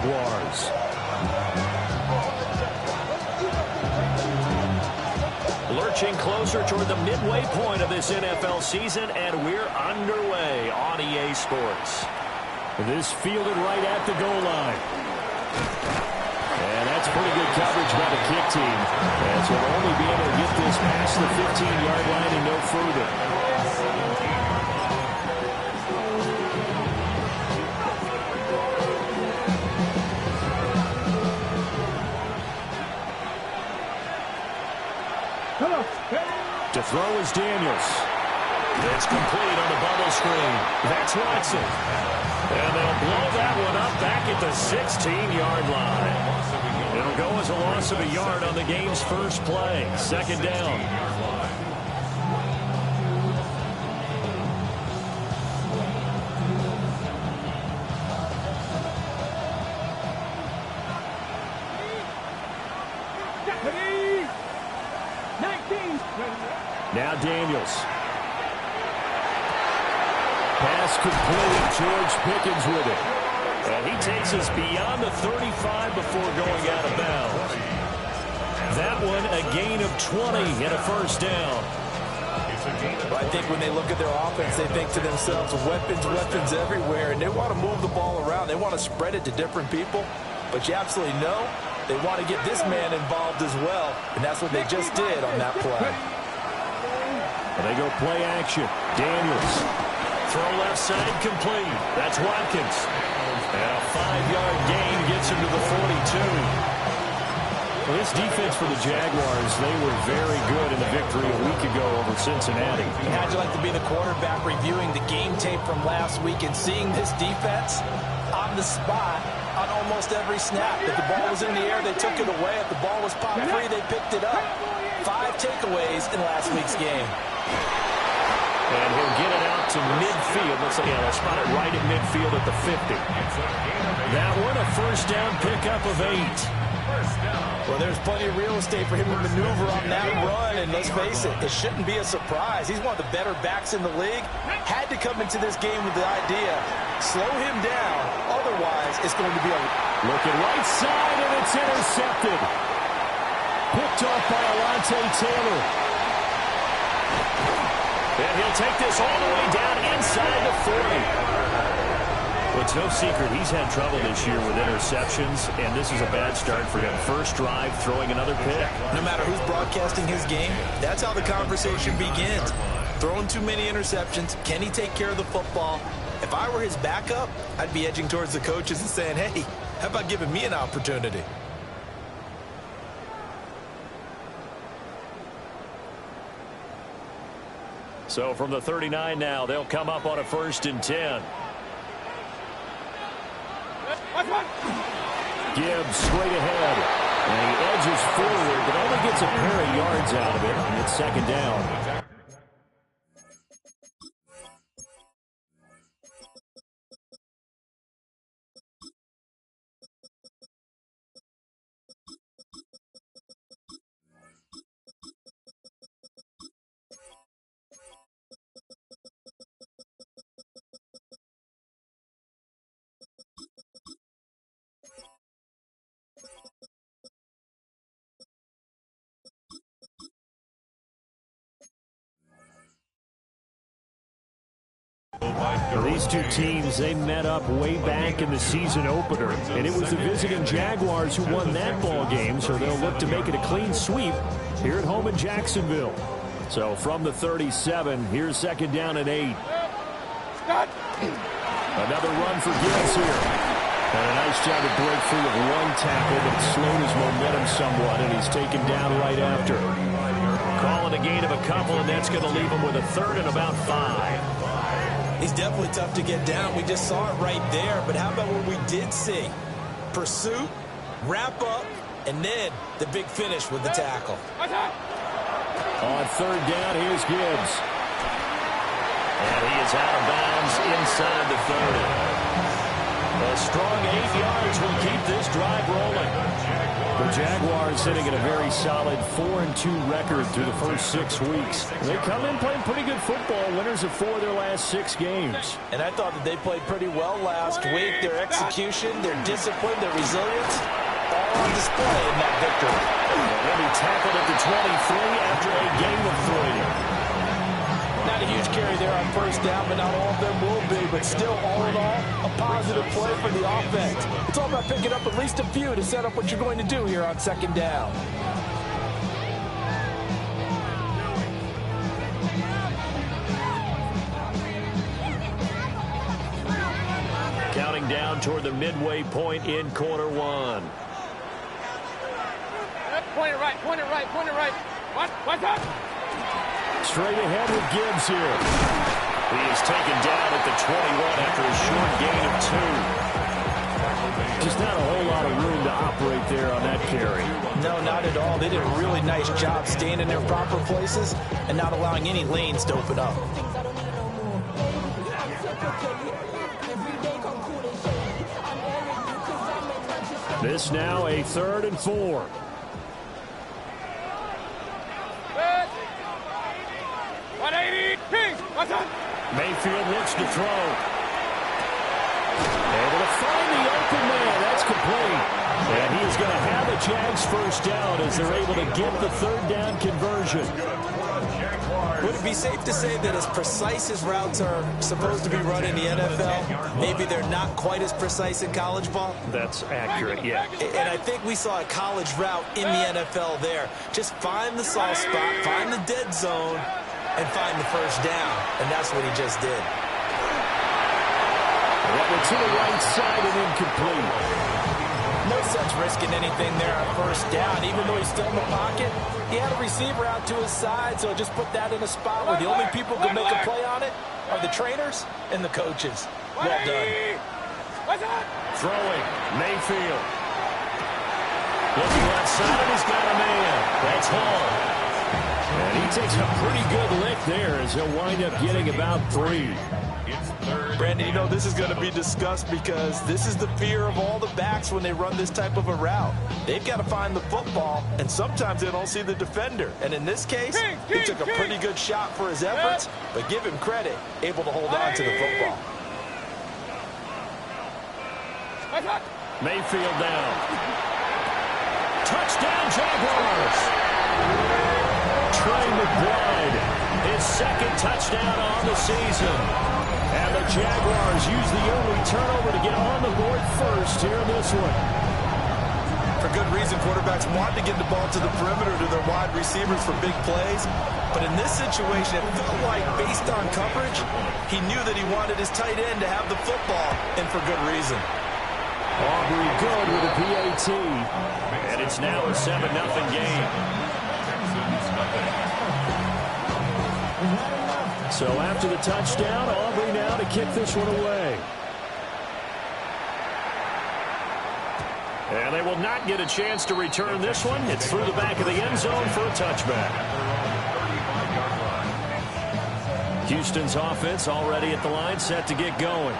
Jaguars. Lurching closer toward the midway point of this NFL season, and we're underway on EA Sports. This fielded right at the goal line. And that's pretty good coverage by the kick team, as he'll only be able to get this past the 15-yard line and no further. To throw is Daniels. It's complete on the bubble screen. That's Watson. And they'll blow that one up back at the 16-yard line. It'll go as a loss of a yard on the game's first play. Second down. Now Daniels. Pass complete. George Pickens with it. And he takes us beyond the 35 before going out of bounds. That one a gain of 20 and a first down. Well, I think when they look at their offense, they think to themselves, weapons, weapons everywhere, and they want to move the ball around. They want to spread it to different people. But you absolutely know they want to get this man involved as well, and that's what they just did on that play. And they go play action. Daniels. Throw left side complete. That's Watkins. And a 5-yard gain gets him to the 42. Well, this defense for the Jaguars, they were very good in the victory a week ago over Cincinnati. How'd you like to be the quarterback reviewing the game tape from last week and seeing this defense on the spot on almost every snap? If the ball was in the air, they took it away. If the ball was pop free, they picked it up. 5 takeaways in last week's game. And he'll get it out to midfield. Let's say, they'll spot it right at midfield at the 50. That one, a first down pickup of 8. Well, there's plenty of real estate for him to maneuver on that run, and let's face it, it shouldn't be a surprise. He's one of the better backs in the league. Had to come into this game with the idea, slow him down, otherwise it's going to be a... Look at right side, and it's intercepted. Picked off by Alontae Taylor. And he'll take this all the way down inside the 40. Well, it's no secret he's had trouble this year with interceptions, and this is a bad start for him. First drive, throwing another pick. No matter who's broadcasting his game, that's how the conversation begins. Throwing too many interceptions, can he take care of the football? If I were his backup, I'd be edging towards the coaches and saying, hey, how about giving me an opportunity? So from the 39 now, they'll come up on a 1st and 10. Gibbs straight ahead. And he edges forward, but only gets a pair of yards out of it. And it's second down. These two teams, they met up way back in the season opener, and it was the visiting Jaguars who won that ball game, so they'll look to make it a clean sweep here at home in Jacksonville. So from the 37, here's second down and 8. Another run for Gibbs here. And a nice job to break free of one tackle, but it slowed his momentum somewhat, and he's taken down right after. Calling a gain of a couple, and that's going to leave him with a 3rd and about 5. He's definitely tough to get down. We just saw it right there. But how about what we did see? Pursuit, wrap up, and then the big finish with the tackle. On 3rd down, here's Gibbs. And he is out of bounds inside the 30. A strong 8 yards will keep this drive rolling. The Jaguars sitting at a very solid 4-2 record through the first 6 weeks. They come in playing pretty good football, winners of 4 of their last 6 games. And I thought that they played pretty well last week. Their execution, their discipline, their resilience, all on display in that victory. They'll be tackled at the 23 after a gain of 3. Not a huge carry there on first down, but not all of them will be. But still, all in all, a positive play for the offense. It's all about picking up at least a few to set up what you're going to do here on second down. Counting down toward the midway point in quarter 1. Point it right, point it right, point it right. What's up? Straight ahead with Gibbs here. He is taken down at the 21 after a short gain of 2. Just not a whole lot of room to operate there on that carry. No, not at all. They did a really nice job staying in their proper places and not allowing any lanes to open up. This now a 3rd and 4. Mayfield looks to throw. Able to find the open man. That's complete. And he is going to have a Jags first down as they're able to get the 3rd down conversion. Would it be safe to say that as precise as routes are supposed to be run in the NFL, maybe they're not quite as precise in college ball? That's accurate, yeah. And I think we saw a college route in the NFL there. Just find the soft spot, find the dead zone, and find the first down. And that's what he just did. That to the right side and incomplete. No sense risking anything there on first down. Even though he's still in the pocket, he had a receiver out to his side, so just put that in a spot where the only people who can make a play on it are the trainers and the coaches. Well done. Throwing, Mayfield. Looking outside, and he's got a man. That's Hall. And he takes a pretty good lick there as he'll wind up getting about 3. Brandon, you know this is going to be discussed because this is the fear of all the backs when they run this type of a route. They've got to find the football, and sometimes they don't see the defender. And in this case, he took a pretty good shot for his efforts, but give him credit, able to hold on to the football. Mayfield down. Touchdown, Jaguars. Trey McBride, his 2nd touchdown on the season. And the Jaguars use the early turnover to get on the board first here in this one. For good reason, quarterbacks want to get the ball to the perimeter to their wide receivers for big plays. But in this situation, it felt like, based on coverage, he knew that he wanted his tight end to have the football, and for good reason. Aubrey good with a PAT. And it's now a 7-0 game. So after the touchdown, Aubrey now to kick this one away. And they will not get a chance to return this one. It's through the back of the end zone for a touchback. Houston's offense already at the line, set to get going.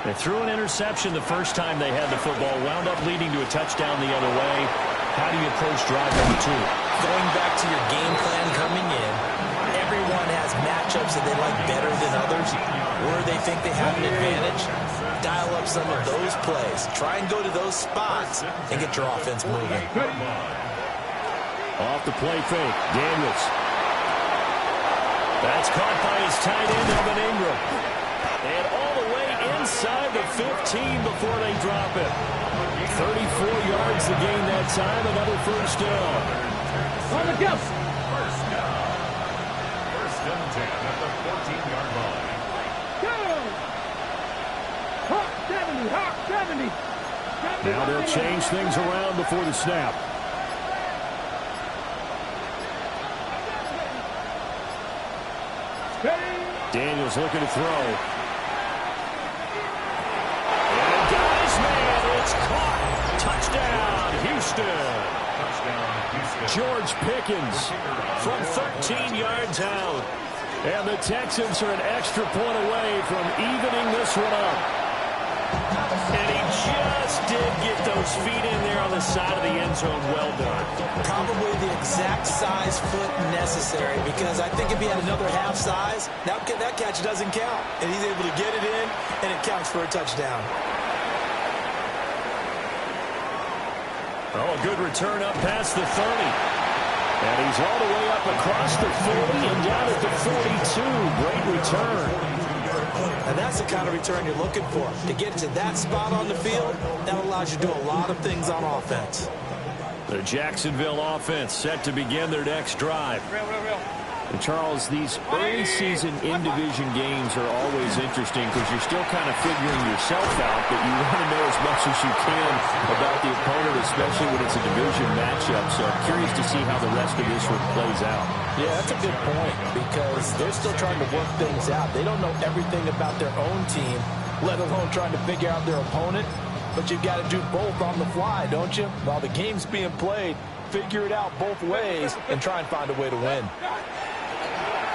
They threw an interception the first time they had the football, wound up leading to a touchdown the other way. How do you approach drive number 2? Going back to your game plan coming in, everyone has matchups that they like better than others, where they think they have an advantage. Dial up some of those plays. Try and go to those spots and get your offense moving. Off the play fake, Daniels. That's caught by his tight end, Evan Ingram. And all the way inside the 15 before they drop it. 34 yards to gain that time, another first down. On the go. First and 10 at the 14-yard line. Go! Hawk 70, Hawk 70. Now they'll change things around before the snap. Daniels looking to throw. And got his man. It's caught. Touchdown, Houston. George Pickens from 13 yards out. And the Texans are an extra point away from evening this one up. And he just did get those feet in there on the side of the end zone. Well done. Probably the exact size foot necessary, because I think if he had another half size, that catch doesn't count. And he's able to get it in, and it counts for a touchdown. Oh, a good return up past the 30. And he's all the way up across the 40 and down at the 42. Great return. And that's the kind of return you're looking for. To get to that spot on the field, that allows you to do a lot of things on offense. The Jacksonville offense set to begin their next drive. And Charles, these early season in-division games are always interesting because you're still kind of figuring yourself out, but you want to know as much as you can about the opponent, especially when it's a division matchup. So I'm curious to see how the rest of this one plays out. Yeah, that's a good point, because they're still trying to work things out. They don't know everything about their own team, let alone trying to figure out their opponent. But you've got to do both on the fly, don't you? While the game's being played, figure it out both ways and try and find a way to win.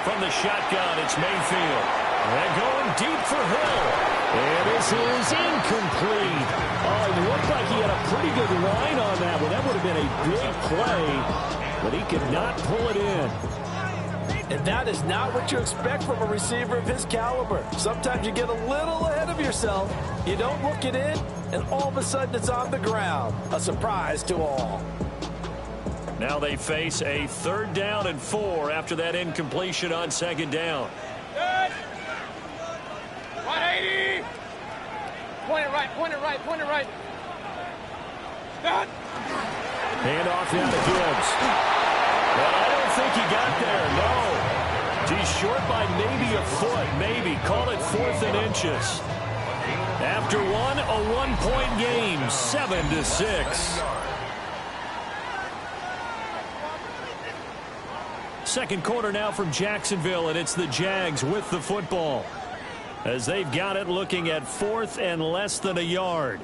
From the shotgun, it's Mayfield. And going deep for Hill. And this is incomplete. Oh, it looked like he had a pretty good line on that one. That would have been a big play, but he could not pull it in. And that is not what you expect from a receiver of his caliber. Sometimes you get a little ahead of yourself. You don't look it in, and all of a sudden it's on the ground. A surprise to all. Now they face a 3rd down and 4 after that incompletion on 2nd down. 180. Point it right, point it right, point it right. Done. Hand off now to Gibbs. Well, I don't think he got there, no. He's short by maybe a foot, maybe. Call it 4th and inches. After one, a 1-point game, 7-6. Second quarter now from Jacksonville, and it's the Jags with the football as they've got it, looking at 4th and less than a yard.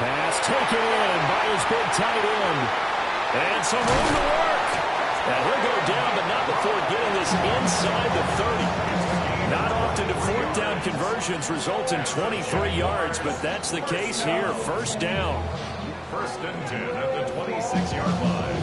Pass taken in by his big tight end. And some room to work. Now he'll go down, but not before getting this inside the 30. Not often do 4th down conversions result in 23 yards, but that's the case here. 1st down. 1st and 10 at the 26-yard line.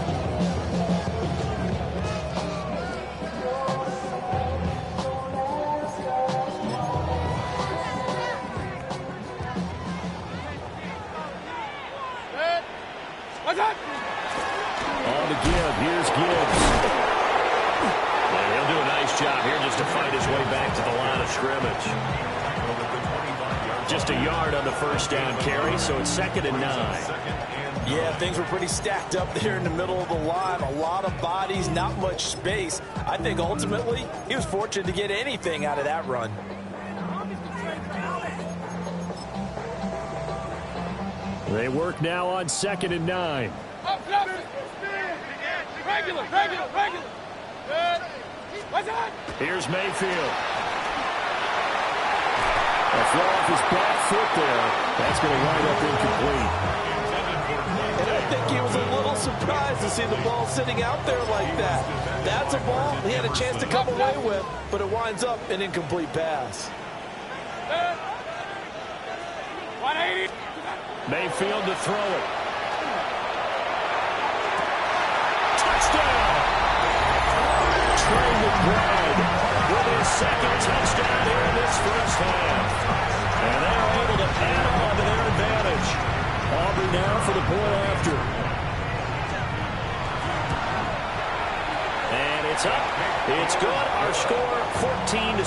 On to Gibbs. Here's Gibbs. And he'll do a nice job here just to fight his way back to the line of scrimmage. Just a yard on the 1st down carry, so it's 2nd and 9. Yeah, things were pretty stacked up there in the middle of the line. A lot of bodies, not much space. I think ultimately he was fortunate to get anything out of that run. They work now on 2nd and 9. Regular. Good. What's that? Here's Mayfield. A throw off his back foot there. That's going to wind up incomplete. And I think he was a little surprised to see the ball sitting out there like that. That's a ball he had a chance to come away with, but it winds up an incomplete pass. 180. Mayfield to throw it. Touchdown! second touchdown here in this first half. And they are able to add on to their advantage. Aubrey now for the point after. And it's up. It's good. Our score, 14-6.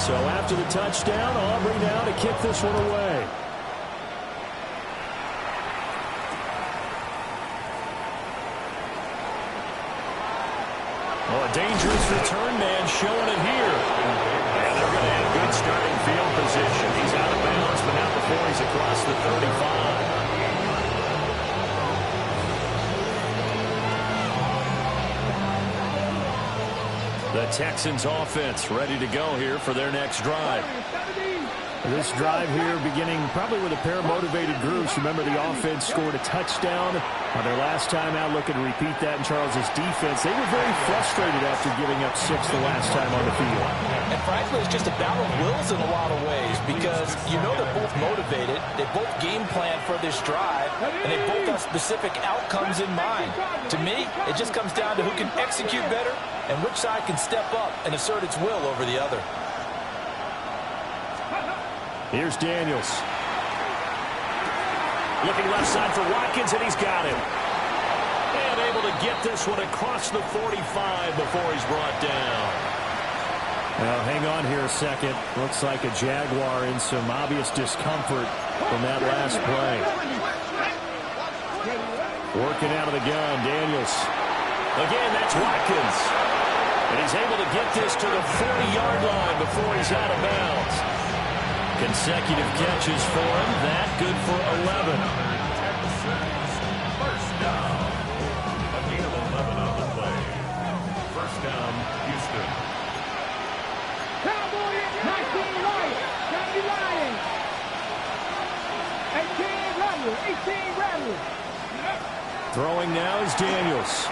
So after the touchdown, Aubrey now to kick this one away. Oh, a dangerous return man showing it here. And they're going to have good starting field position. He's out of bounds, but not before he's across the 35. The Texans offense ready to go here for their next drive. This drive here beginning probably with a pair of motivated groups. Remember, the offense scored a touchdown on their last time out. Looking to repeat that in Charles's defense. They were very frustrated after giving up 6 the last time on the field. And frankly, it's just a battle of wills in a lot of ways because you know they're both motivated. They both game plan for this drive, and they both have specific outcomes in mind. To me, it just comes down to who can execute better and which side can step up and assert its will over the other. Here's Daniels. Looking left side for Watkins, and he's got him. And able to get this one across the 45 before he's brought down. Now, hang on here a second. Looks like a Jaguar in some obvious discomfort from that last play. Working out of the gun, Daniels. Again, that's Watkins. And he's able to get this to the 40-yard line before he's out of bounds. Consecutive catches for him. That good for 11. First down. A gain of 11 on the play. First down, Houston. Cowboys, 19 Lions, 70 Lions. 18 Rebels, 18 Rebels. Throwing now is Daniels.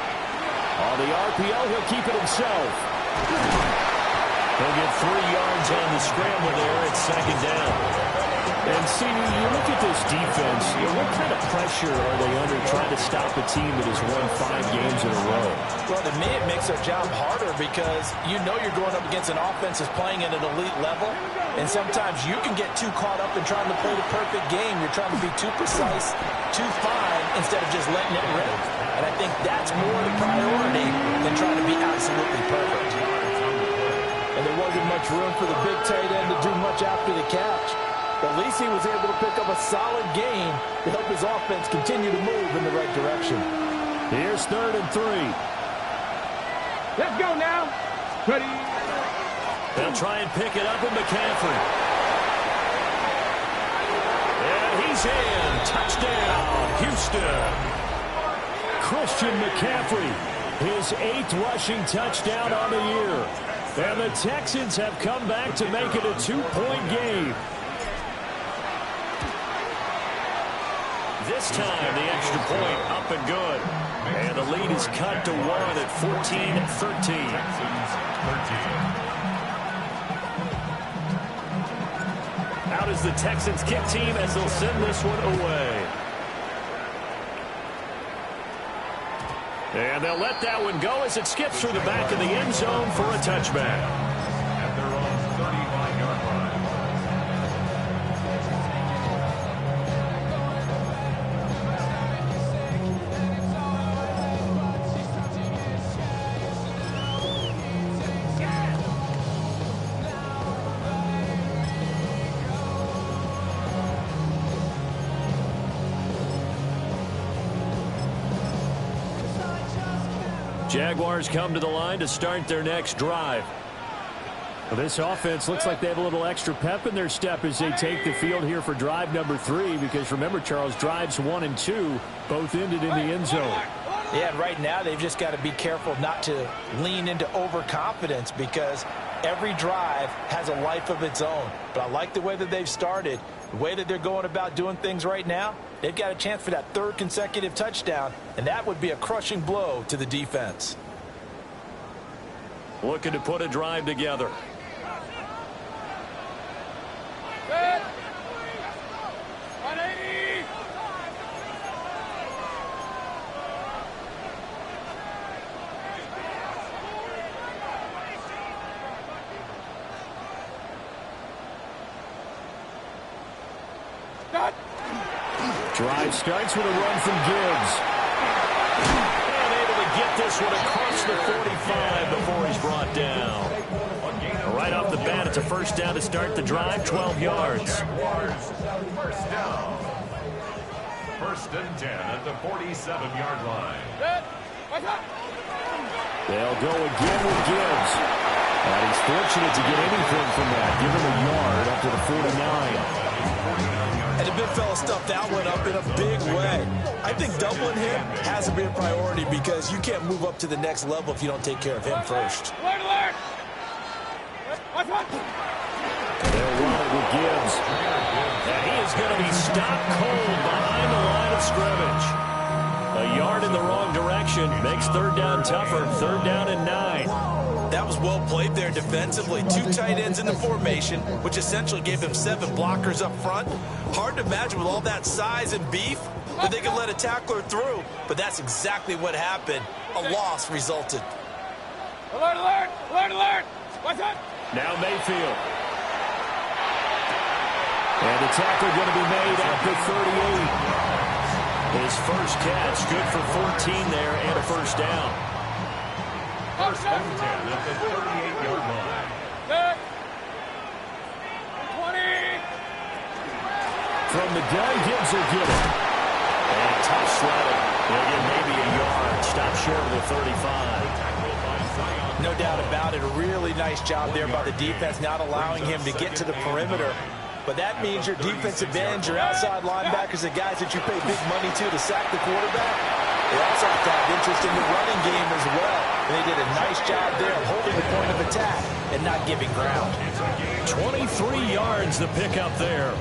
On the RPO, he'll keep it himself. He'll get 3 yards on the scramble there at second down. And, see, you look at this defense, what kind of pressure are they under trying to stop a team that has won 5 games in a row? Well, to me, it makes their job harder because you know you're going up against an offense that's playing at an elite level, and sometimes you can get too caught up in trying to play the perfect game. You're trying to be too precise, too fine, instead of just letting it rip. And I think that's more the priority than trying to be absolutely perfect. And there wasn't much room for the big tight end to do much after the catch. But at least he was able to pick up a solid gain to help his offense continue to move in the right direction. Here's 3rd and 3. Let's go now. Ready. They'll try and pick it up with McCaffrey. And he's in. Touchdown, Houston. Christian McCaffrey, his 8th rushing touchdown on the year. And the Texans have come back to make it a 2-point game. This time, the extra point up and good. And the lead is cut to 1 at 14-13. Out is the Texans kick team as they'll send this one away. And they'll let that one go as it skips through the back of the end zone for a touchback. At their own 35-yard line. Jaguars come to the line to start their next drive. Well, this offense looks like they have a little extra pep in their step as they take the field here for drive number 3, because remember, Charles, drives 1 and 2 both ended in the end zone. Yeah, right now they've just got to be careful not to lean into overconfidence because every drive has a life of its own. But I like the way that they've started, the way that they're going about doing things right now. They've got a chance for that 3rd consecutive touchdown, and that would be a crushing blow to the defense. Looking to put a drive together. Set. 180. Drive starts with a run from Gibbs. And able to get this one across the 45 before he's brought down. Right off the bat, it's a first down to start the drive, 12 yards. First down. First and 10 at the 47-yard line. They'll go again with Gibbs. And he's fortunate to get anything from that. Give him a yard up to the 49. And the big fella stuffed that one up in a big way. I think doubling him has to be a priority because you can't move up to the next level if you don't take care of him first. They'll run it with Gibbs. And he is going to be stopped cold behind the line of scrimmage. A yard in the wrong direction makes third down tougher. Third down and 9. That was well played there defensively. 2 tight ends in the formation, which essentially gave them 7 blockers up front. Hard to imagine with all that size and beef that they could let a tackler through, but that's exactly what happened. A loss resulted. Alert, alert, alert, alert. What's up? Now Mayfield. And the tackle going to be made at the 38. His first catch, good for 14 there and a first down. First and 10 at the 38-yard line. 20. From the gun, Gibbs will get it. And tough sledding. They'll get maybe a yard. Stop short of the 35. No doubt about it. A really nice job there by the defense, not allowing him to get to the perimeter. But that means your defensive ends, your outside linebackers, the guys that you pay big money to sack the quarterback, they also have to have interest in the running game as well. And they did a nice job there of holding the point of attack and not giving ground. 23 yards the pickup there.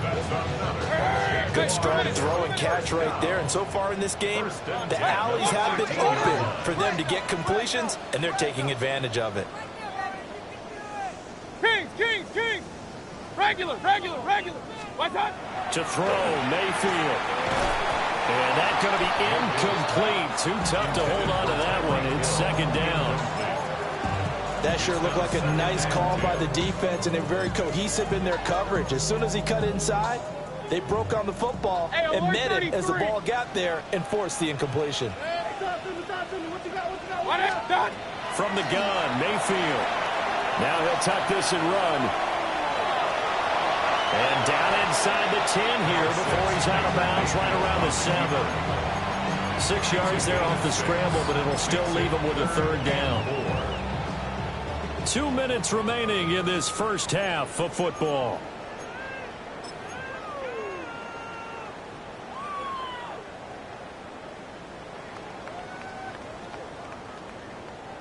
Good strong throw and catch right there. And so far in this game, the alleys have been open for them to get completions, and they're taking advantage of it. Kings, Kings, Kings. Regular, regular, regular. What's up? To throw, Mayfield. And that's going to be incomplete. Too tough to hold on to that one. It's second down. That sure looked like a nice call by the defense, and they're very cohesive in their coverage. As soon as he cut inside, they broke on the football and met it as the ball got there and forced the incompletion. From the gun, Mayfield. Now he'll tuck this and run. And down inside the 10 here before he's out of bounds, right around the 7. 6 yards there off the scramble, but it'll still leave him with a third down. 2 minutes remaining in this first half of football.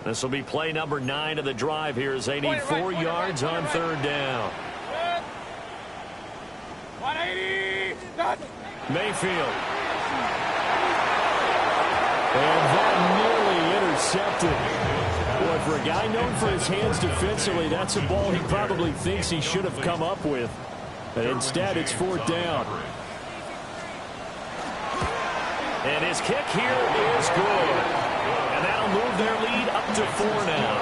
This will be play number 9 of the drive here as they need 4 yards on third down. 180. Mayfield. And that nearly intercepted. Boy, for a guy known for his hands defensively, that's a ball he probably thinks he should have come up with. But instead, it's fourth down. And his kick here is good. And that'll move their lead up to 4 now.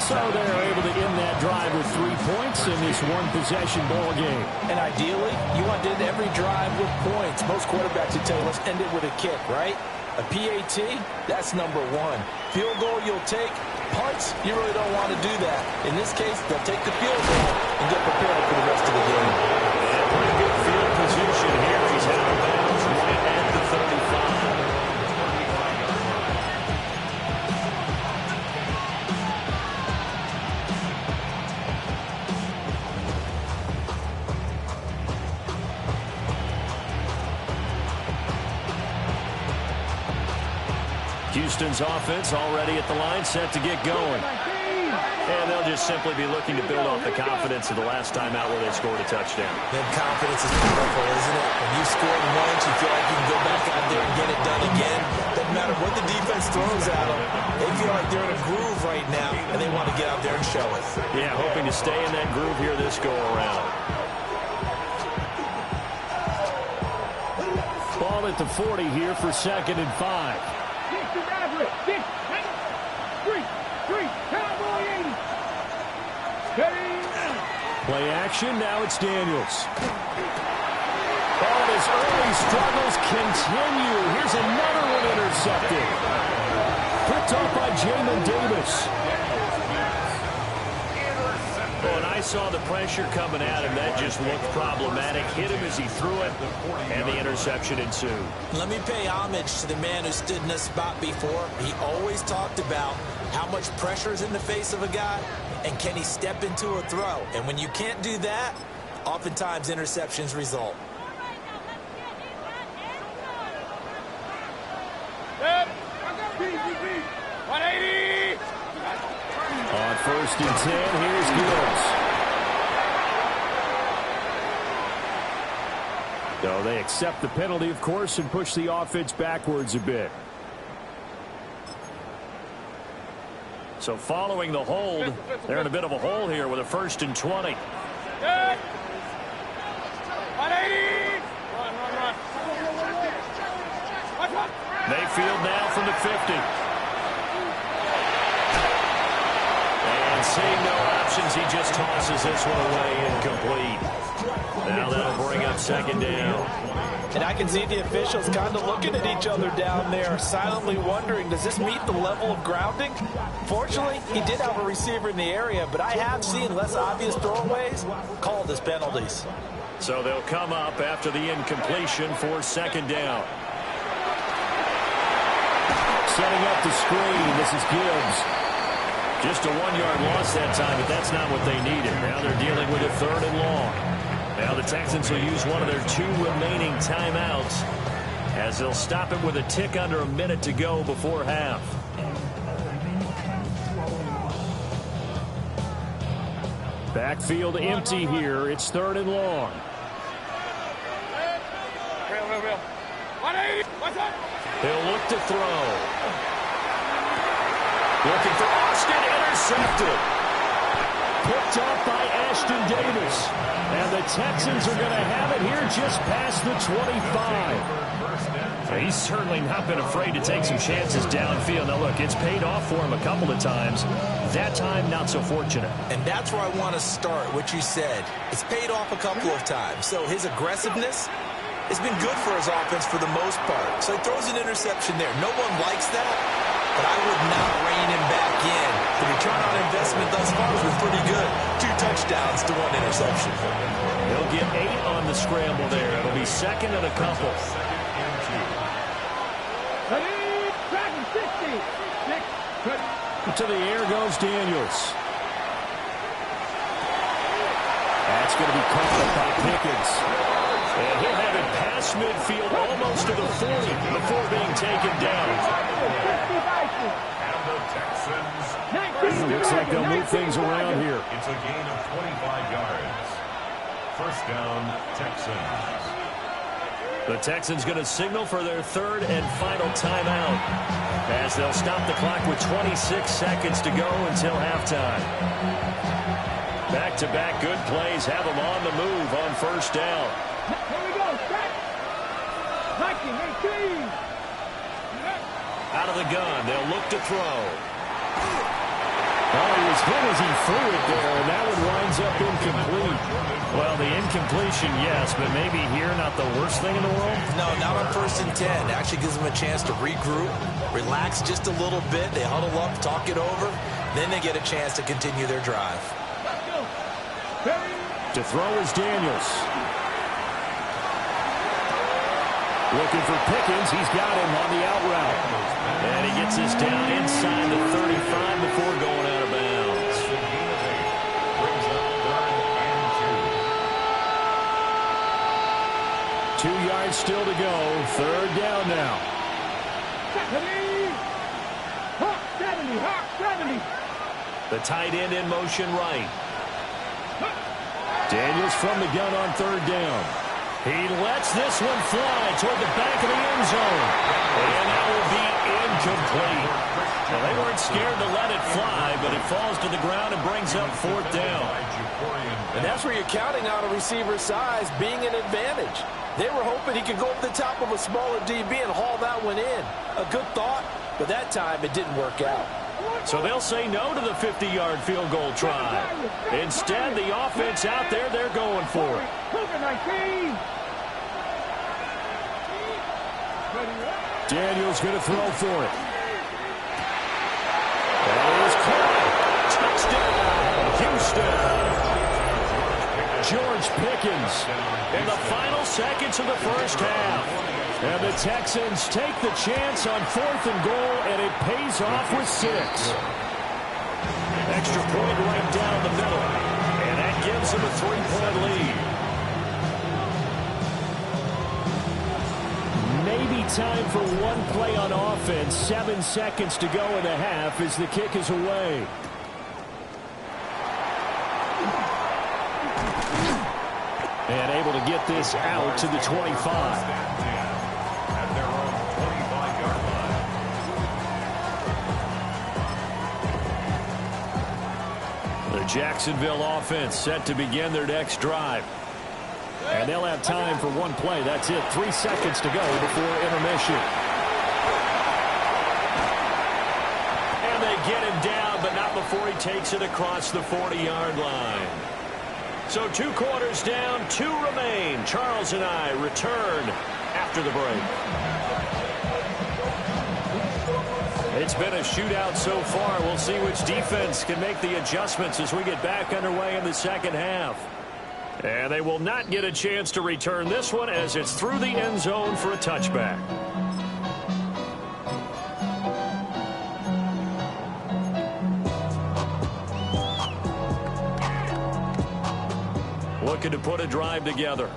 So they're able to end that drive with 3 points in this one-possession ball game. And ideally, you want to end every drive with points. Most quarterbacks would tell you, let's end it with a kick, right? A PAT, that's number 1. Field goal you'll take. Punts, you really don't want to do that. In this case, they'll take the field goal and get prepared for the rest of the game. And pretty good field position here. He's out of bounds right at the 35. Houston's offense already at the line, set to get going. And they'll just simply be looking to build off the confidence of the last time out where they scored a touchdown. Then confidence is powerful, isn't it? When you score once, you feel like you can go back out there and get it done again. Doesn't matter what the defense throws at them. They feel like they're in a groove right now, and they want to get out there and show it. Yeah, hoping to stay in that groove here this go-around. Ball at the 40 here for 2nd and 5. Play action, now it's Daniels. Oh, and his early struggles continue. Here's another one intercepted. Picked off by Jamin Davis. Oh, and I saw the pressure coming at him. That just looked problematic. Hit him as he threw it, and the interception ensued. Let me pay homage to the man who stood in this spot before. He always talked about how much pressure is in the face of a guy, and can he step into a throw. And when you can't do that, oftentimes interceptions result. On 1st and 10, here's Gibbs. So they accept the penalty, of course, and push the offense backwards a bit. So following the hold, they're in a bit of a hole here with a 1st and 20. Mayfield now from the 50. And seeing no options, he just tosses this one away incomplete. Now that'll bring up 2nd down. And I can see the officials kind of looking at each other down there, silently wondering, does this meet the level of grounding? Fortunately, he did have a receiver in the area, but I have seen less obvious throwaways called as penalties. So they'll come up after the incompletion for 2nd down. Setting up the screen, this is Gibbs. Just a 1-yard loss that time, but that's not what they needed. Now they're dealing with a 3rd and long. Now the Texans will use one of their 2 remaining timeouts as they'll stop it with a tick under a minute to go before half. Backfield empty here. It's 3rd and long. Real. 180. What's up? He'll look to throw. Looking for Austin. Intercepted. Picked off by Ashton Davis. And the Texans are going to have it here just past the 25. He's certainly not been afraid to take some chances downfield. Now, look, it's paid off for him a couple of times. That time, not so fortunate. And that's where I want to start, what you said. It's paid off a couple of times. So his aggressiveness has been good for his offense for the most part. So he throws an interception there. No one likes that, but I would not rein him back in. The return on investment thus far has been pretty good. 2 touchdowns to 1 interception. He'll get 8 on the scramble there. It'll be 2nd and a couple. To the air goes Daniels. That's going to be caught up by Pickens. And he'll have it past midfield almost to the 40 before being taken down. And the Texans. Looks like they'll move things around here. It's a gain of 25 yards. 1st down, Texans. The Texans going to signal for their 3rd and final timeout as they'll stop the clock with 26 seconds to go until halftime. Back-to-back good plays have them on the move on 1st down. Here we go. Out of the gun, they'll look to throw. Oh, he was hit as he threw it there, and that one winds up incomplete. Well, the incompletion, yes, but maybe here not the worst thing in the world? No, not on 1st and 10. It actually gives them a chance to regroup, relax just a little bit. They huddle up, talk it over. Then they get a chance to continue their drive. To throw is Daniels. Looking for Pickens. He's got him on the out route. And he gets this down inside the 35 before going out of bounds. 2 yards still to go. 3rd down now. 70. The tight end in motion right. Daniels from the gun on 3rd down. He lets this one fly toward the back of the end zone. And that will be incomplete. Well, they weren't scared to let it fly, but it falls to the ground and brings up 4th down. And that's where you're counting on a receiver's size being an advantage. They were hoping he could go up the top of a smaller DB and haul that one in. A good thought, but that time it didn't work out. So they'll say no to the 50-yard field goal try. Instead, the offense out there, they're going for it. Daniels going to throw for it. That is caught. Touchdown, Houston. George Pickens in the final seconds of the first half. And the Texans take the chance on 4th and goal, and it pays off with 6. Extra point right down the middle. And that gives them a 3-point lead. Maybe time for one play on offense. 7 seconds to go in the half as the kick is away. And able to get this out to the 25. At their own 25-yard line. The Jacksonville offense set to begin their next drive. And they'll have time for one play. That's it. 3 seconds to go before intermission. And they get him down, but not before he takes it across the 40-yard line. So 2 quarters down, 2 remain. Charles and I return after the break. It's been a shootout so far. We'll see which defense can make the adjustments as we get back underway in the second half. And they will not get a chance to return this one as it's through the end zone for a touchback. Looking to put a drive together.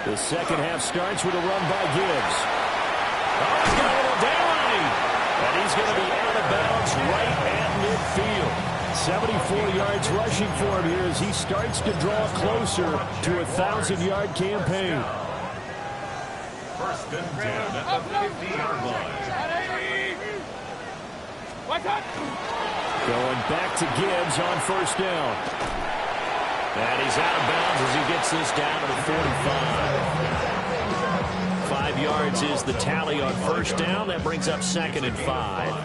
The second half starts with a run by Gibbs. Oh, he's got a little down. And he's going to be out of bounds right at midfield. 74 yards rushing for him here as he starts to draw closer to a 1,000-yard campaign. First and 10 at the 50-yard line. Going back to Gibbs on first down. And he's out of bounds as he gets this down to the 45. 5 yards is the tally on first down. That brings up 2nd and 5.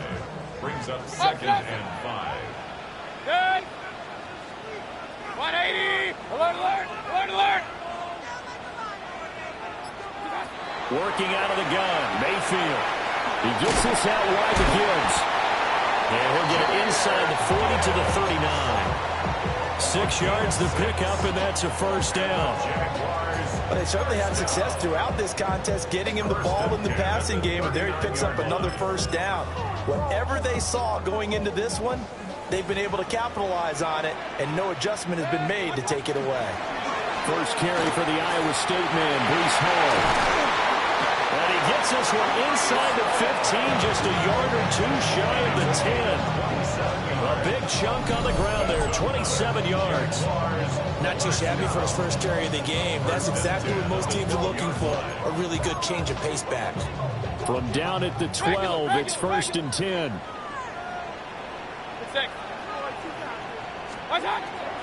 Brings up 2nd and 5. Good. 180. Alert, alert, alert, alert. Working out of the gun, Mayfield. He gets this out wide to Gibbs. And he'll get it inside the 40 to the 39. 6 yards the pickup, and that's a first down. Well, they certainly had success throughout this contest, getting him the ball in the passing game, and there he picks up another first down. Whatever they saw going into this one, they've been able to capitalize on it, and no adjustment has been made to take it away. First carry for the Iowa State man, Breece Hall. And he gets this one inside the 15, just a yard or 2 shy of the 10. A big chunk on the ground there, 27 yards. Not too shabby for his first carry of the game. That's exactly what most teams are looking for, a really good change of pace back. From down at the 12, it's 1st and 10.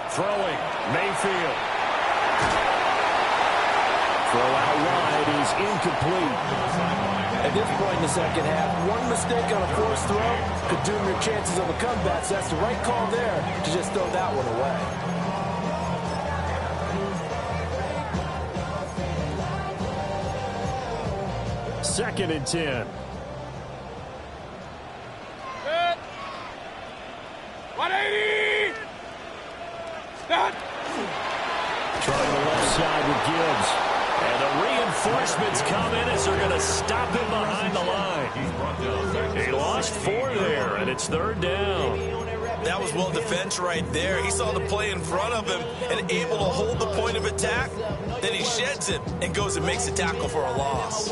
Throwing, Mayfield. Throw out wide is incomplete. At this point in the second half, one mistake on a forced throw could doom your chances of a comeback. So that's the right call there to just throw that one away. Second and 10. Good. 180. Done. Trying the left side with Gibbs. And the reinforcements come in as they're going to stop him behind the line. He lost 4 there, and it's 3rd down. That was well defense right there. He saw the play in front of him and able to hold the point of attack. Then he sheds it and goes and makes a tackle for a loss.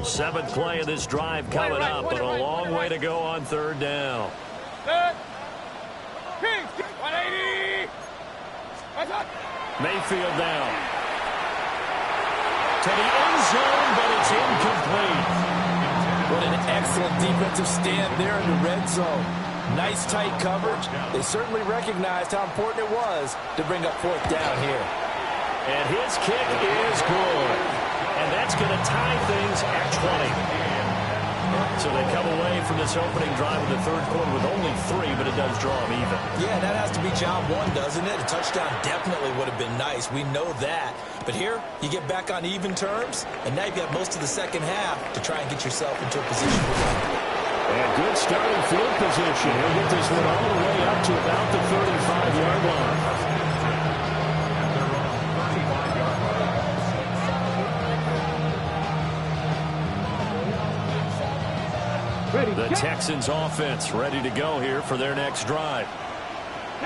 7th play of this drive coming up, but a long way to go on 3rd down. Good. 180. Mayfield down. To the end zone, but it's incomplete. What an excellent defensive stand there in the red zone. Nice tight coverage. They certainly recognized how important it was to bring up 4th down here. And his kick is good. And that's going to tie things at 20. So they come away from this opening drive in the third quarter with only 3, but it does draw them even. Yeah, that has to be job one, doesn't it? A touchdown definitely would have been nice. We know that. But here, you get back on even terms, and now you've got most of the second half to try and get yourself into a position to win. And good starting field position. He'll get this one all the way up to about the 35-yard line. The Texans offense ready to go here for their next drive.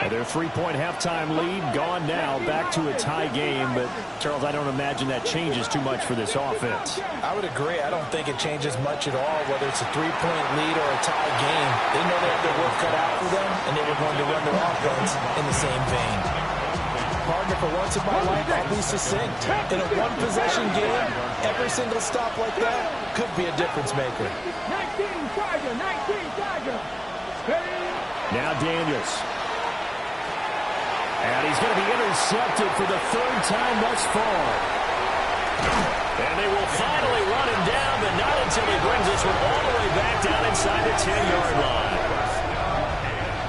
Their 3-point halftime lead gone now, back to a tie game. But, Charles, I don't imagine that changes too much for this offense. I would agree. I don't think it changes much at all, whether it's a 3-point lead or a tie game. They know they have their work cut out for them, and they were going to run their offense in the same vein. Partner, for once in my life, I'll be succinct. In a one-possession game, every single stop like that could be a difference maker. 19 Tiger. Now Daniels. And he's going to be intercepted for the 3rd time thus far. And they will finally run him down, but not until he brings this one all the way back down inside the 10-yard line.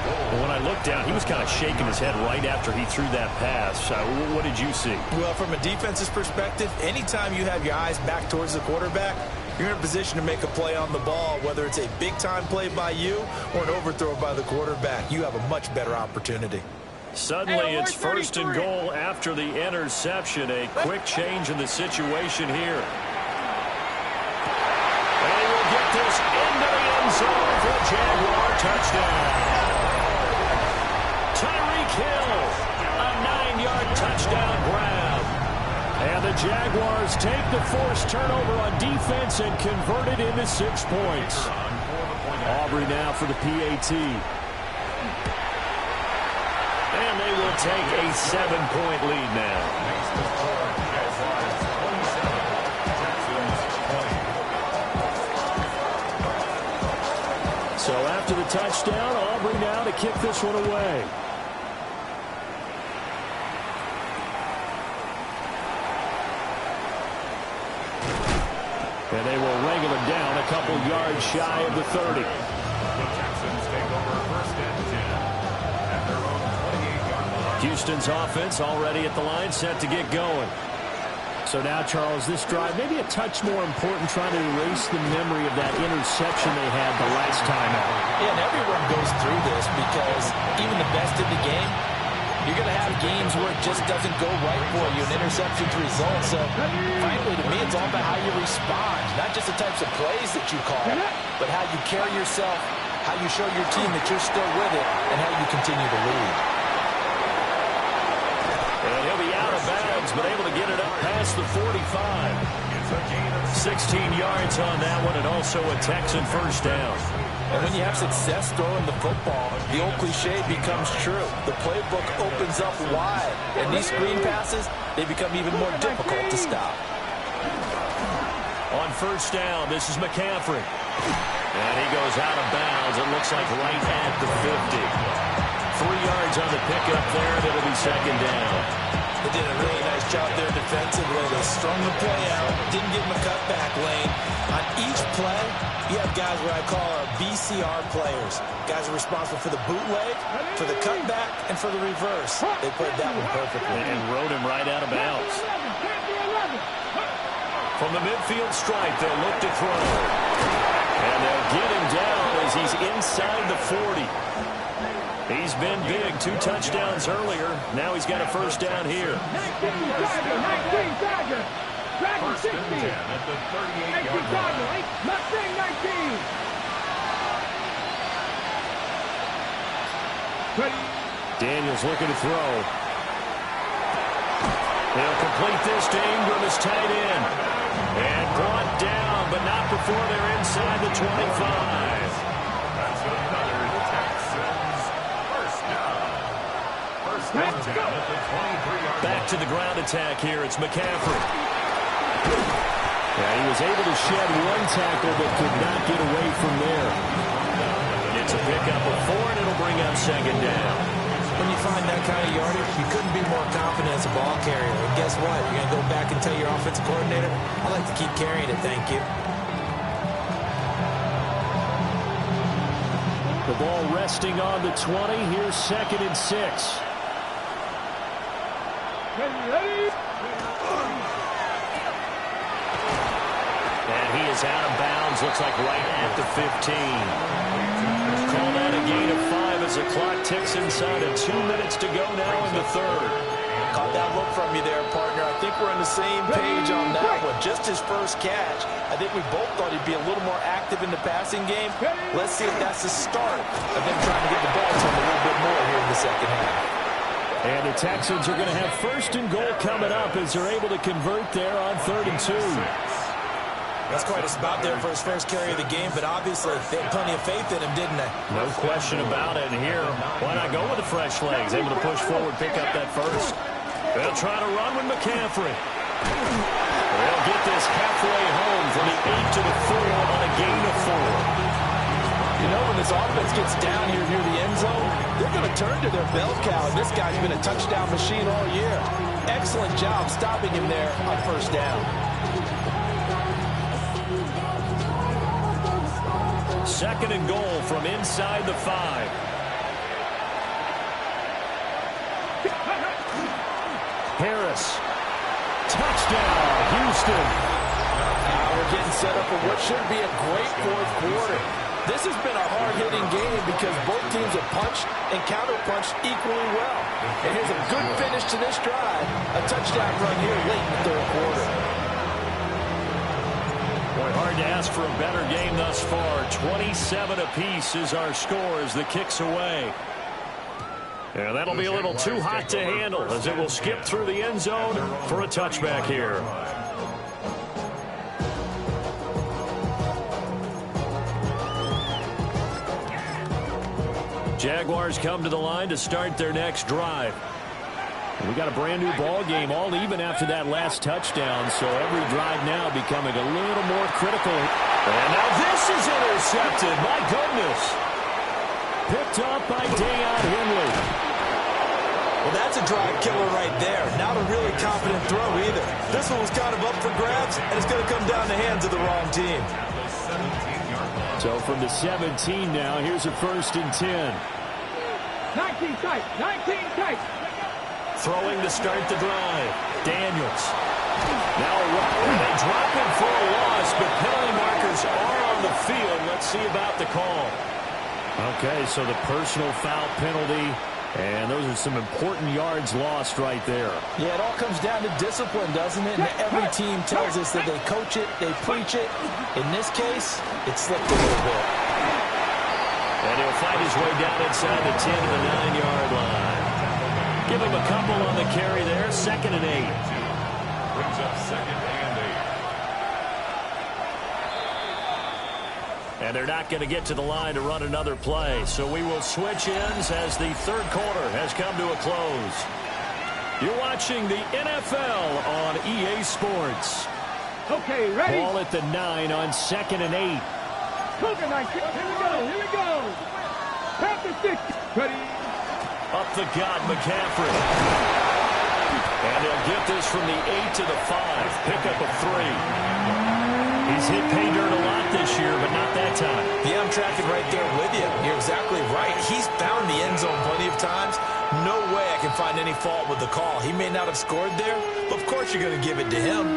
Well, when I looked down, he was kind of shaking his head right after he threw that pass. What did you see? Well, from a defense's perspective, anytime you have your eyes back towards the quarterback, you're in a position to make a play on the ball, whether it's a big-time play by you or an overthrow by the quarterback. You have a much better opportunity. Suddenly, it's 1st and goal after the interception. A quick change in the situation here. And he will get this into the end zone for a Jaguar touchdown. Tyreek Hill, a 9-yard touchdown grab. And the Jaguars take the forced turnover on defense and convert it into 6 points. Aubrey now for the PAT. And they will take a 7-point lead now. So after the touchdown, Aubrey now to kick this one away. And they will wrangle him down a couple yards shy of the 30. The Texans take over 1st and 10 at their own 28-yard line. Houston's offense already at the line, set to get going. So now, Charles, this drive maybe a touch more important, trying to erase the memory of that interception they had the last time out. Yeah, and everyone goes through this because even the best in the game, you're going to have games where it just doesn't go right for you, an interception's result. So, frankly, to me, it's all about how you respond, not just the types of plays that you call, but how you carry yourself, how you show your team that you're still with it, and how you continue to lead. And he'll be out of bounds, but able to get it up past the 45. 16 yards on that one, and also a Texan 1st down. And when you have success throwing the football, the old cliche becomes true. The playbook opens up wide, and these screen passes, they become even more difficult to stop. On 1st down, this is McCaffrey. And he goes out of bounds. It looks like right at the 50. 3 yards on the pickup there, and it'll be 2nd down. They did a really nice job there defensively. They strung the play out, didn't give him a cutback lane. On each play, you have guys what I call our BCR players. Guys are responsible for the bootleg, for the cutback, and for the reverse. They played that one perfectly. And rode him right out of bounds. From the midfield stripe, they'll look to throw. And they'll get him down as he's inside the 40. He's been big, 2 touchdowns earlier. Now he's got a 1st down here. 19 Tiger. Dragon 60. 19 at the 38-yard Tiger. line. Mustang 19. Daniels looking to throw. They'll complete this to Ingram as tight end. And brought down, but not before they're inside the 25. That's another Texans 1st down. 1st and 10 at the 23-yard line. Back to the ground attack here. It's McCaffrey. Yeah, he was able to shed 1 tackle, but could not get away from there. It's a pickup of 4, and it'll bring up 2nd down. When you find that kind of yardage, you couldn't be more confident as a ball carrier. And guess what? You're going to go back and tell your offensive coordinator, I like to keep carrying it, thank you. The ball resting on the 20. Here's 2nd and 6. Ready? And he is out of bounds. Looks like right at the 15. Call that a gain of 5 as the clock ticks inside of 2 minutes to go now in the third. Caught that look from you there, partner. I think we're on the same page on that one. Just his first catch. I think we both thought he'd be a little more active in the passing game. Let's see if that's the start of them trying to get the ball to him a little bit more here in the second half. And the Texans are going to have 1st and goal coming up as they're able to convert there on 3rd and 2. That's quite a spot there for his first carry of the game, but obviously they had plenty of faith in him, didn't they? No question about it. And here, why not go with the fresh legs? Able to push forward, pick up that first. They'll try to run with McCaffrey. They'll get this halfway home from the 8 to the 4 on a gain of 4. You know, when this offense gets down here near the end zone, they're going to turn to their bell cow, and this guy's been a touchdown machine all year. Excellent job stopping him there on 1st down. 2nd and goal from inside the 5. Harris. Touchdown, Houston. We're getting set up for what should be a great 4th quarter. This has been a hard-hitting game because both teams have punched and counter-punched equally well. And here's a good finish to this drive. A touchdown run here late in the 3rd quarter. Boy, hard to ask for a better game thus far. 27 apiece is our score as the kick's away. And that'll be a little too hot to handle as it will skip through the end zone for a touchback here. Jaguars come to the line to start their next drive. We got a brand new ball game, all even after that last touchdown, so every drive now becoming a little more critical. And now this is intercepted. My goodness. Picked up by Deion Henley. Well, that's a drive killer right there. Not a really confident throw either. This one was kind of up for grabs, and it's going to come down the hands of the wrong team. So from the 17 now, here's a 1st and 10. 19 tight. 19 tight. Throwing to start the drive. Daniels. Now they drop him for a loss, but penalty markers are on the field. Let's see about the call. Okay, so the personal foul penalty, and those are some important yards lost right there. Yeah, it all comes down to discipline, doesn't it? And every team tells us that they coach it, they preach it. In this case, it slipped a little bit. And he'll fight his way down inside the 10 to the 9-yard line. Give him a couple on the carry there. 2nd and 8. Brings up 2nd and 8. And they're not going to get to the line to run another play. So we will switch ends as the 3rd quarter has come to a close. You're watching the NFL on EA Sports. Okay, ready? Ball at the 9 on 2nd and 8. Cover 9. Here we go. Here we go. Pass the 6. Ready? Up the gut, McCaffrey. And they'll get this from the 8 to the 5. Pick up a 3. He's hit pay dirt a lot this year, but not that time. Yeah, I'm tracking right there with you. You're exactly right. He's found the end zone plenty of times. No way I can find any fault with the call. He may not have scored there, but of course you're going to give it to him.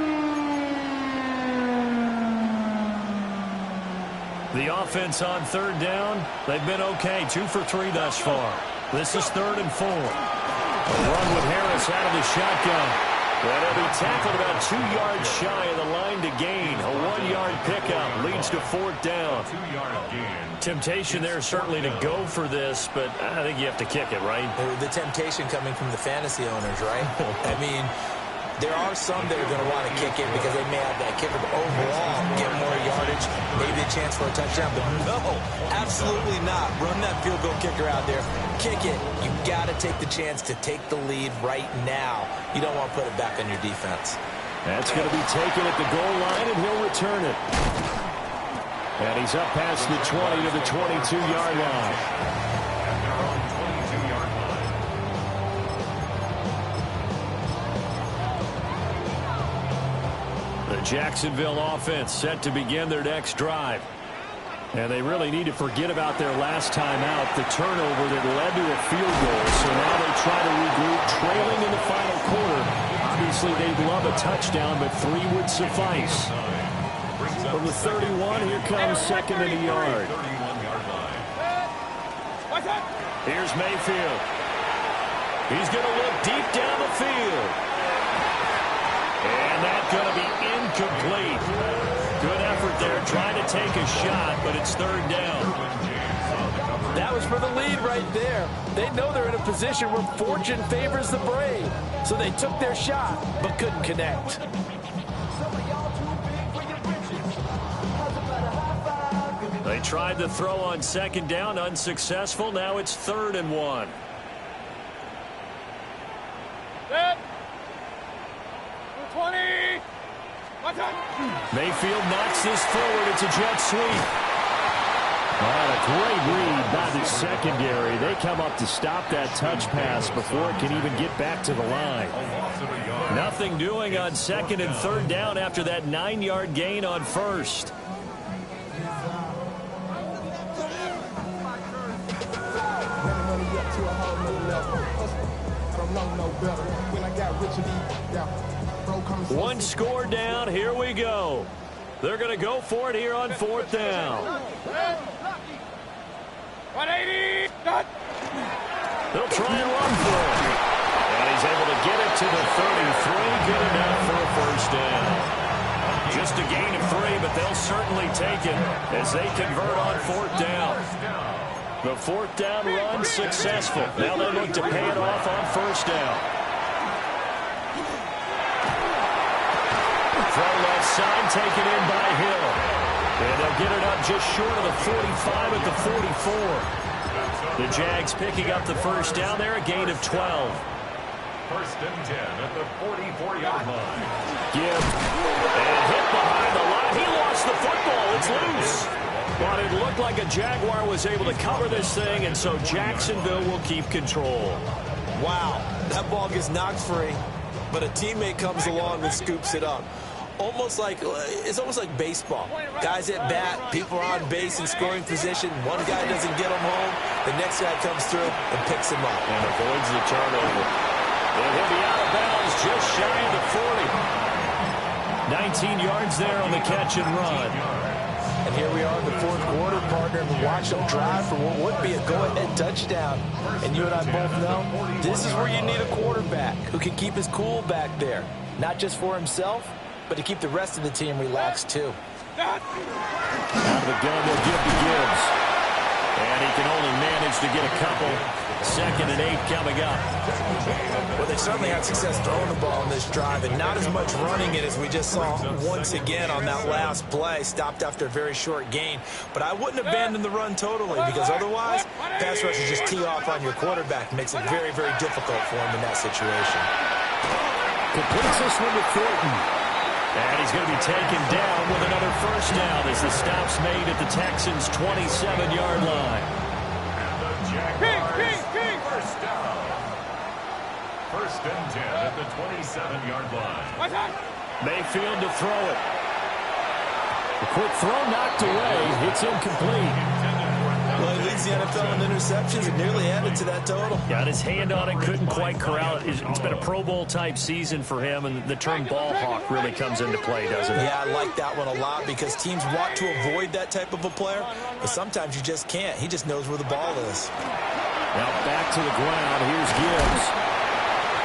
The offense on 3rd down, they've been okay. 2 for 3 thus far. This is 3rd and 4. A run with Harris out of the shotgun. And he'll be tackled about 2 yards shy of the line to gain. A 1-yard pickup leads to 4th down. 2-yard gain. Temptation there certainly to go for this, but I think you have to kick it, right? The temptation coming from the fantasy owners, right? I mean, there are some that are going to want to kick it because they may have that kicker, but overall get more yardage, maybe a chance for a touchdown. But no, absolutely not. Run that field goal kicker out there. Kick it. You got to take the chance to take the lead right now. You don't want to put it back on your defense. That's going to be taken at the goal line, and he'll return it. And he's up past the 20 to the 22-yard line. At their own 22-yard line. The Jacksonville offense set to begin their next drive. And they really need to forget about their last time out, the turnover that led to a field goal. So now they try to regroup, trailing in the final quarter. Obviously, they'd love a touchdown, but 3 would suffice. From the 31, here comes second and a yard. Here's Mayfield. He's going to look deep down the field. And that's going to be incomplete. Good effort there, trying to take a shot, but it's third down. That was for the lead right there. They know they're in a position where fortune favors the brave. So they took their shot, but couldn't connect. They tried to throw on second down, unsuccessful. Now it's 3rd and 1. Set. 20. Mayfield knocks this forward. It's a jet sweep. A great read by the secondary. They come up to stop that touch pass before it can even get back to the line. Nothing doing on second and third down after that 9-yard gain on first. One score down. Here we go. They're going to go for it here on 4th down. 180. They'll try and run for it. And he's able to get it to the 33. Good enough for a first down. Just a gain of 3, but they'll certainly take it as they convert on 4th down. The 4th down run successful. Now they look to pay it off on 1st down. Throw left side, taken in by Hill. And they'll get it up just short of the 45 at the 44. The Jags picking up the first down there, a gain of 12. 1st and 10 at the 44-yard line. Gibbs. And hit behind the line. He lost the football. It's loose. But it looked like a Jaguar was able to cover this thing, and so Jacksonville will keep control. Wow, that ball gets knocked free, but a teammate comes along and scoops it up. It's almost like baseball. Guys at bat, people are on base in scoring position. One guy doesn't get him home. The next guy comes through and picks him up. And avoids the turnover. And he'll be out of bounds just shy of the 40. 19 yards there on the catch and run. And here we are in the 4th quarter, partner, and watch them drive for what would be a go-ahead touchdown. And you and I both know this is where you need a quarterback who can keep his cool back there. Not just for himself, but to keep the rest of the team relaxed, too. Out of the gun, they'll give to Gibbs. And he can only manage to get a couple. 2nd and 8 coming up. Well, they certainly had success throwing the ball in this drive, and not as much running it as we just saw once again on that last play. Stopped after a very short gain. But I wouldn't abandon the run totally, because otherwise, pass rushers just tee off on your quarterback. Makes it very, very difficult for him in that situation. Completes this one to Thornton. And he's going to be taken down with another first down as the stop's made at the Texans' 27-yard line. And the Jaguars, first down. 1st and 10 at the 27-yard line. Mayfield to throw it. A quick throw knocked away. It's incomplete. Well, he leads the NFL in interceptions and nearly added to that total. Got his hand on it, couldn't quite corral it. It's been a Pro Bowl-type season for him, and the term ball hawk really comes into play, doesn't it? Yeah, I like that one a lot because teams want to avoid that type of a player, but sometimes you just can't. He just knows where the ball is. Now back to the ground. Here's Gibbs.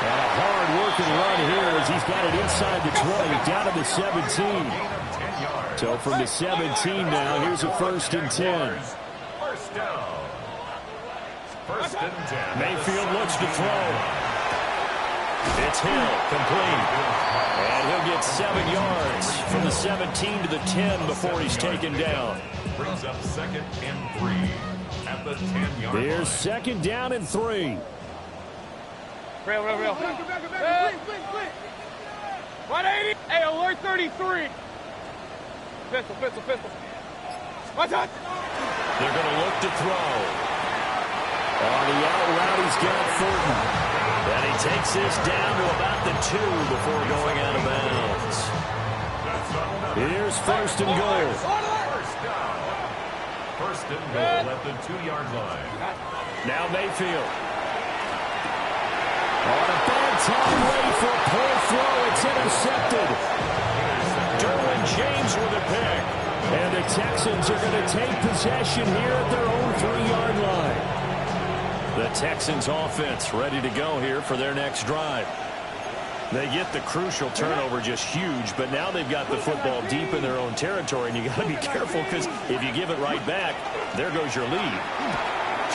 And a hard-working run here as he's got it inside the 20, down to the 17. So from the 17 now, here's a 1st and 10. First down. 1st and 10. Mayfield looks to throw. It's Hill, complete. And he'll get 7 yards from the 17 to the 10 before he's taken down. Brings up 2nd and 3 at the 10-yard line. Here's 2nd down and 3. Real. 180. Hey, alert 33. Pistol. Watch out. They're going to look to throw. On the out route, he's got Thornton. And he takes this down to about the 2 before going out of bounds. Here's 1st and goal. First and goal at the 2-yard line. Now Mayfield. On a bad time, late for a poor throw. It's intercepted. Derwin James with a pick. And the Texans are going to take possession here at their own 3-yard line. The Texans offense ready to go here for their next drive. They get the crucial turnover just huge, but now they've got the football deep in their own territory, and you got to be careful because if you give it right back, there goes your lead.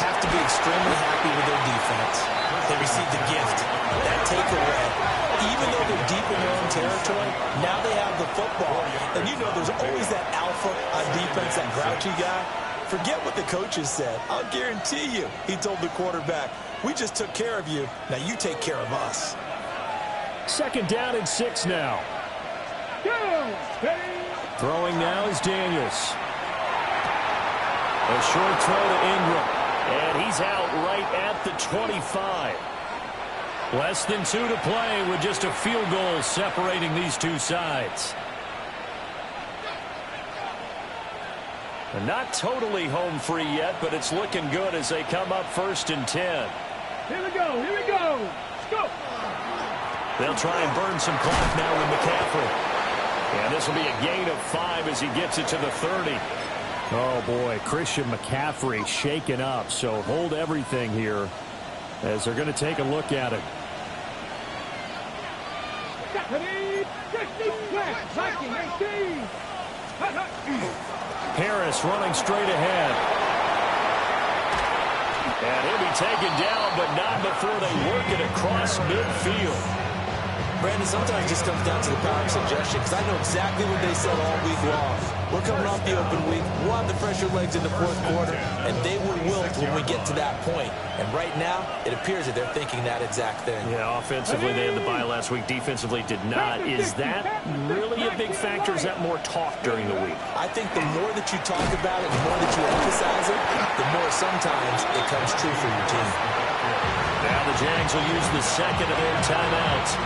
Have to be extremely happy with their defense. They received the gift, that takeaway. Even though they're deep in their own territory, now they have the football. And you know there's always that alpha on defense, that grouchy guy. Forget what the coaches said. I'll guarantee you, he told the quarterback, we just took care of you. Now you take care of us. Second down and 6 now. Throwing now is Daniels. A short throw to Ingram. And he's out right at the 25. Less than 2 to play with just a field goal separating these two sides. And not totally home free yet, but it's looking good as they come up 1st and 10. Here we go. Let's go. They'll try and burn some clock now with McCaffrey. And this will be a gain of 5 as he gets it to the 30. Oh, boy, Christian McCaffrey shaken up. So hold everything here as they're going to take a look at it. Harris running straight ahead. And he'll be taken down, but not before they work it across midfield. Brandon, sometimes it just comes down to the power of suggestion, because I know exactly what they said all week long. We're coming off the open week. We'll have the fresher legs in the 4th quarter, and they will wilt when we get to that point. And right now, it appears that they're thinking that exact thing. Yeah, offensively, they had the bye last week. Defensively, did not. Is that really a big factor? Is that more talk during the week? I think the more that you talk about it, the more that you emphasize it, the more sometimes it comes true for your team. Now the Jags will use the second of their timeouts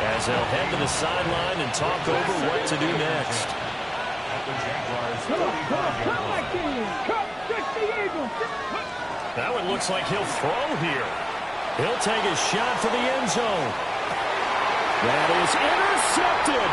as they'll head to the sideline and talk over what to do next. That one looks like he'll throw here. He'll take a shot for the end zone. That is intercepted.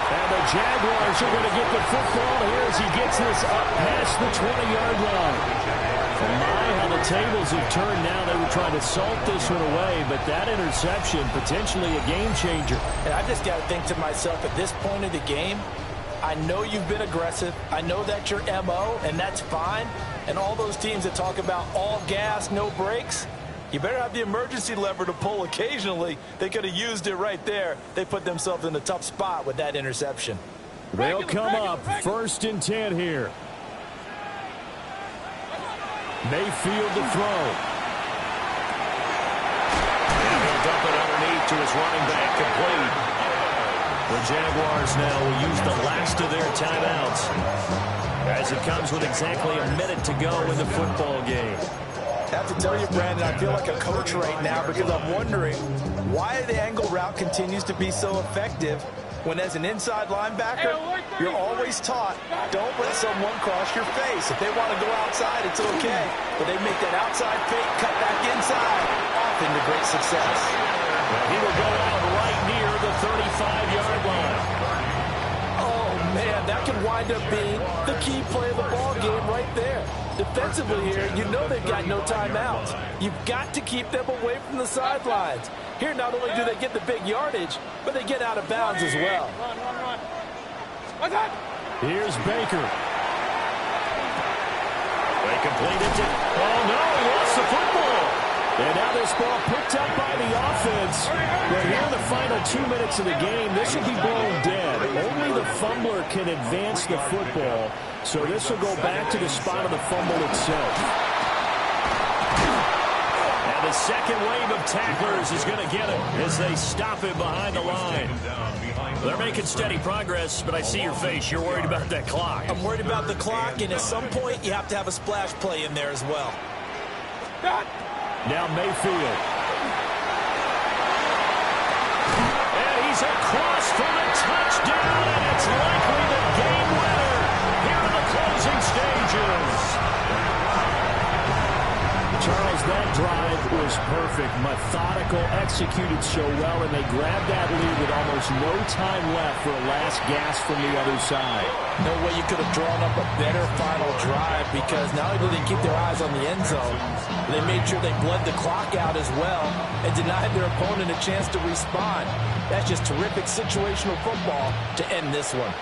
And the Jaguars are going to get the football here as he gets this up past the 20-yard line. How the tables have turned now. They were trying to salt this one away, but that interception, potentially a game changer. And I just got to think to myself, at this point of the game, I know you've been aggressive. I know that's your MO, and that's fine. And all those teams that talk about all gas, no brakes, you better have the emergency lever to pull occasionally. They could have used it right there. They put themselves in a tough spot with that interception. They'll come up 1st and 10 here. Mayfield to throw. And he'll dump it underneath to his running back, complete. The Jaguars now will use the last of their timeouts as it comes with exactly a minute to go in the football game. I have to tell you, Brandon, I feel like a coach right now because I'm wondering why the angle route continues to be so effective when as an inside linebacker, you're always taught, don't let someone cross your face. If they want to go outside, it's okay. But they make that outside fake, cut back inside, often to great success. Well, he will go out right near the 35-yard line. Oh, man, that could wind up being the key play of the ball game right there. Defensively here, you know they've got no timeouts. You've got to keep them away from the sidelines. Here, not only do they get the big yardage, but they get out of bounds as well. Run. What's that? Here's Baker. They complete it to... Oh, no, he lost the football. And now this ball picked up by the offense. But here in the final 2 minutes of the game, this will be blown dead. Only the fumbler can advance the football. So this will go back to the spot of the fumble itself. And the second wave of tacklers is going to get him as they stop him behind the line. They're making steady progress, but I see your face. You're worried about that clock. I'm worried about the clock, and at some point, you have to have a splash play in there as well. Now Mayfield. And he's across for the touchdown, and it's likely perfect, methodical, executed so well, and they grabbed that lead with almost no time left for a last gasp from the other side. No way you could have drawn up a better final drive, because not only did they keep their eyes on the end zone, they made sure they bled the clock out as well and denied their opponent a chance to respond. That's just terrific situational football to end this one.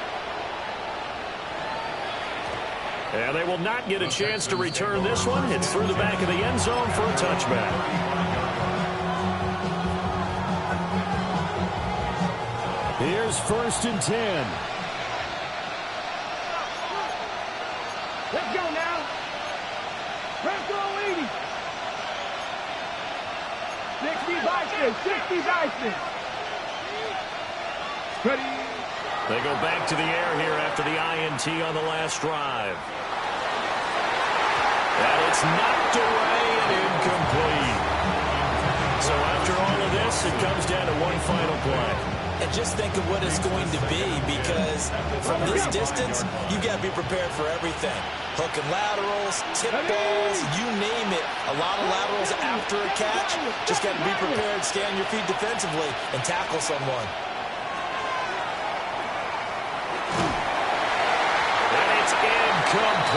And they will not get a chance to return this one. It's through the back of the end zone for a touchback. Here's 1st and 10. Let's go now. Let's go, 80. 60 Bison. 60 Bison. Ready. They go back to the air here after the INT on the last drive. And it's knocked away and incomplete. So after all of this, it comes down to one final play. And just think of what it's going to be, because from this distance, you've got to be prepared for everything. Hook and laterals, tip balls, you name it. A lot of laterals after a catch. Just got to be prepared, stay on your feet defensively, and tackle someone. And it's incomplete.